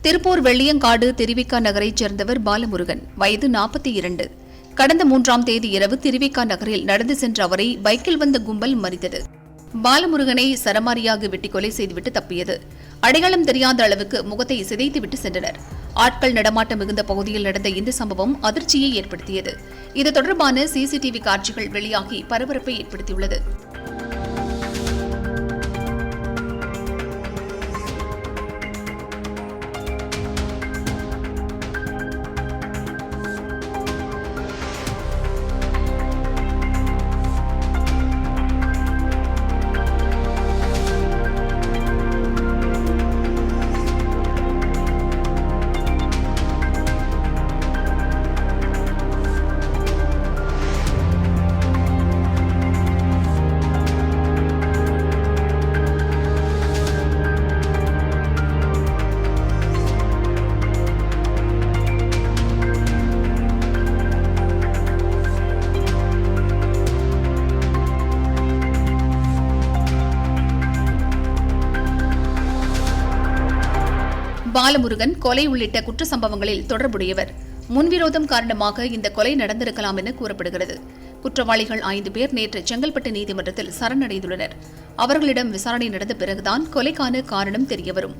திருப்பூர் வெள்ளியங்காடு திருவிக்கா நகரைச் சேர்ந்தவர் பாலமுருகன், வயது 42. கடந்த 3ஆம் தேதி இரவு திருவிக்கா நகரில் நடந்து சென்ற அவரை பைக்கில் வந்த கும்பல் மறித்தது. பாலமுருகனை சரமாரியாக வெட்டி கொலை செய்துவிட்டு தப்பியது. அடையாளம் தெரியாத அளவுக்கு முகத்தை சிதைத்துவிட்டு சென்றனர். ஆட்கள் நடமாட்டம் மிகுந்த பகுதியில் நடந்த இந்த சம்பவம் அதிர்ச்சியை ஏற்படுத்தியது. இது தொடர்பான சிசிடிவி காட்சிகள் வெளியாகி பரபரப்பை ஏற்படுத்தியுள்ளது. பாலமுருகன் கொலை உள்ளிட்ட குற்ற சம்பவங்களில் தொடர்புடையவர். முன்விரோதம் காரணமாக இந்த கொலை நடந்திருக்கலாம் என கூறப்படுகிறது. குற்றவாளிகள் 5 பேர் நேற்று செங்கல்பட்டு நீதிமன்றத்தில் சரணடைந்துள்ளனர். அவர்களிடம் விசாரணை நடந்த பிறகுதான் கொலைக்கான காரணம் தெரியவரும்.